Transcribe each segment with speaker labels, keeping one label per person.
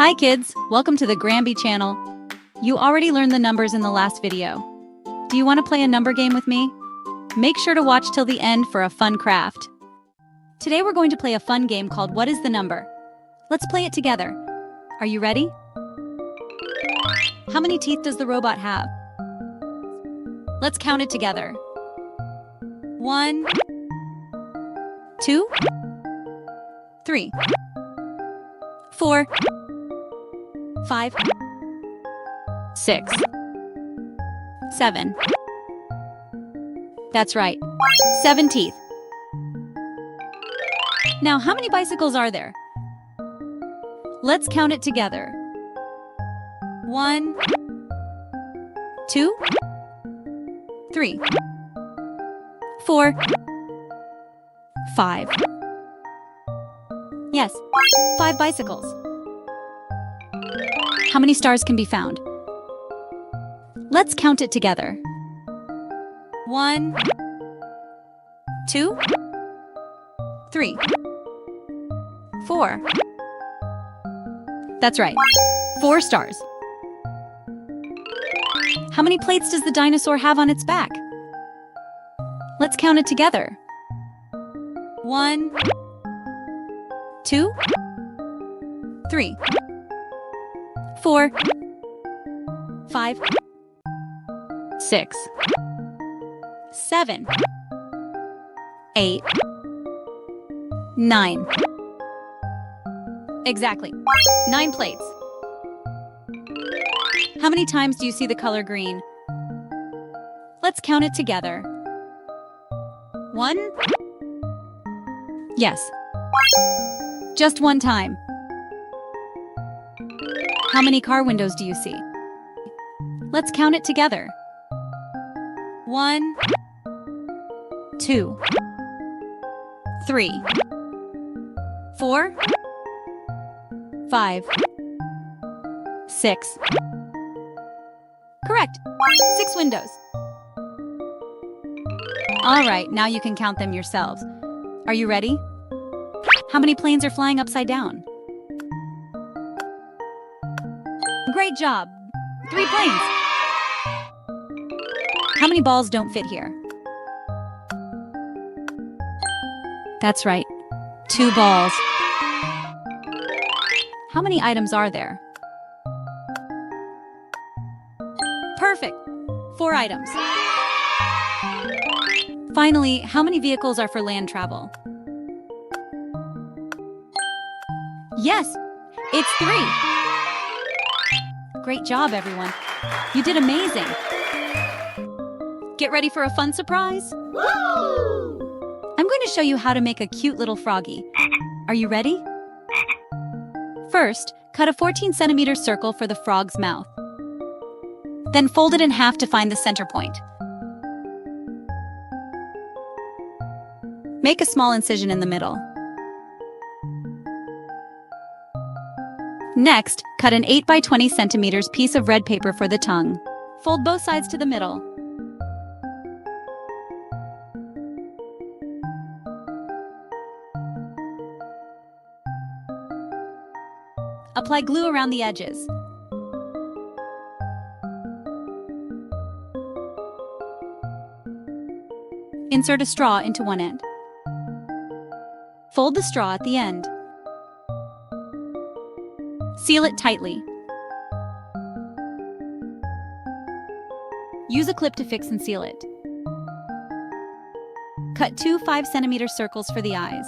Speaker 1: Hi kids, welcome to the Grambi channel. You already learned the numbers in the last video. Do you want to play a number game with me? Make sure to watch till the end for a fun craft. Today we're going to play a fun game called What is the Number? Let's play it together. Are you ready? How many teeth does the robot have? Let's count it together. 1, 2, 3, 4, 5, 6, 7. That's right, 7 teeth. Now, how many bicycles are there? Let's count it together. 1, 2, 3, 4, 5. Yes, 5 bicycles. How many stars can be found? Let's count it together. 1, 2, 3, 4. That's right, 4 stars. How many plates does the dinosaur have on its back? Let's count it together. 1, 2, 3, 4, 5, 6, 7, 8, 9. Exactly, 9 plates. How many times do you see the color green? Let's count it together. 1? Yes. Just 1 time. How many car windows do you see? Let's count it together. 1, 2, 3, 4, 5, 6. Correct. 6 windows. All right, now you can count them yourselves. Are you ready? How many planes are flying upside down? Great job! 3 planes. How many balls don't fit here? That's right, 2 balls. How many items are there? Perfect! 4 items. Finally, how many vehicles are for land travel? Yes, it's 3. Great job, everyone. You did amazing. Get ready for a fun surprise. I'm going to show you how to make a cute little froggy. Are you ready? First, cut a 14-centimeter circle for the frog's mouth. Then fold it in half to find the center point. Make a small incision in the middle. Next, cut an 8 by 20 centimeters piece of red paper for the tongue. Fold both sides to the middle. Apply glue around the edges. Insert a straw into one end. Fold the straw at the end. Seal it tightly. Use a clip to fix and seal it. Cut 2 5-centimeter circles for the eyes.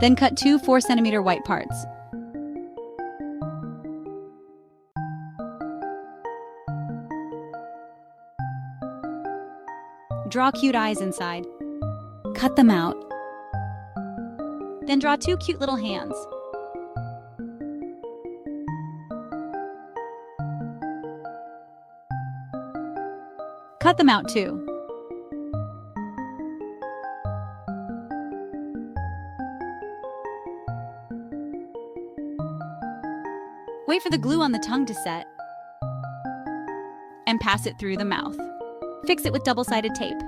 Speaker 1: Then cut 2 4-centimeter white parts. Draw cute eyes inside. Cut them out. Then draw 2 cute little hands. Cut them out too. Wait for the glue on the tongue to set. And pass it through the mouth. Fix it with double-sided tape.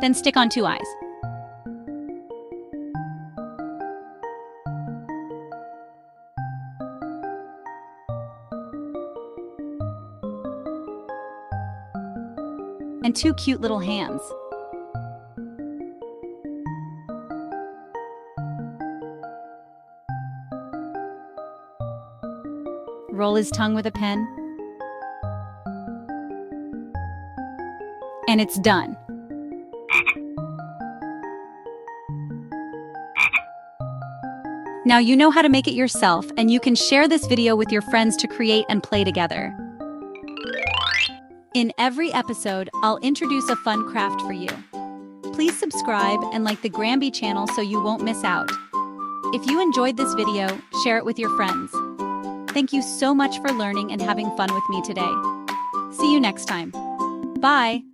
Speaker 1: Then stick on 2 eyes. And 2 cute little hands. Roll his tongue with a pen. And it's done. Now you know how to make it yourself, and you can share this video with your friends to create and play together. In every episode, I'll introduce a fun craft for you. Please subscribe and like the Grambi channel so you won't miss out. If you enjoyed this video, share it with your friends. Thank you so much for learning and having fun with me today. See you next time. Bye!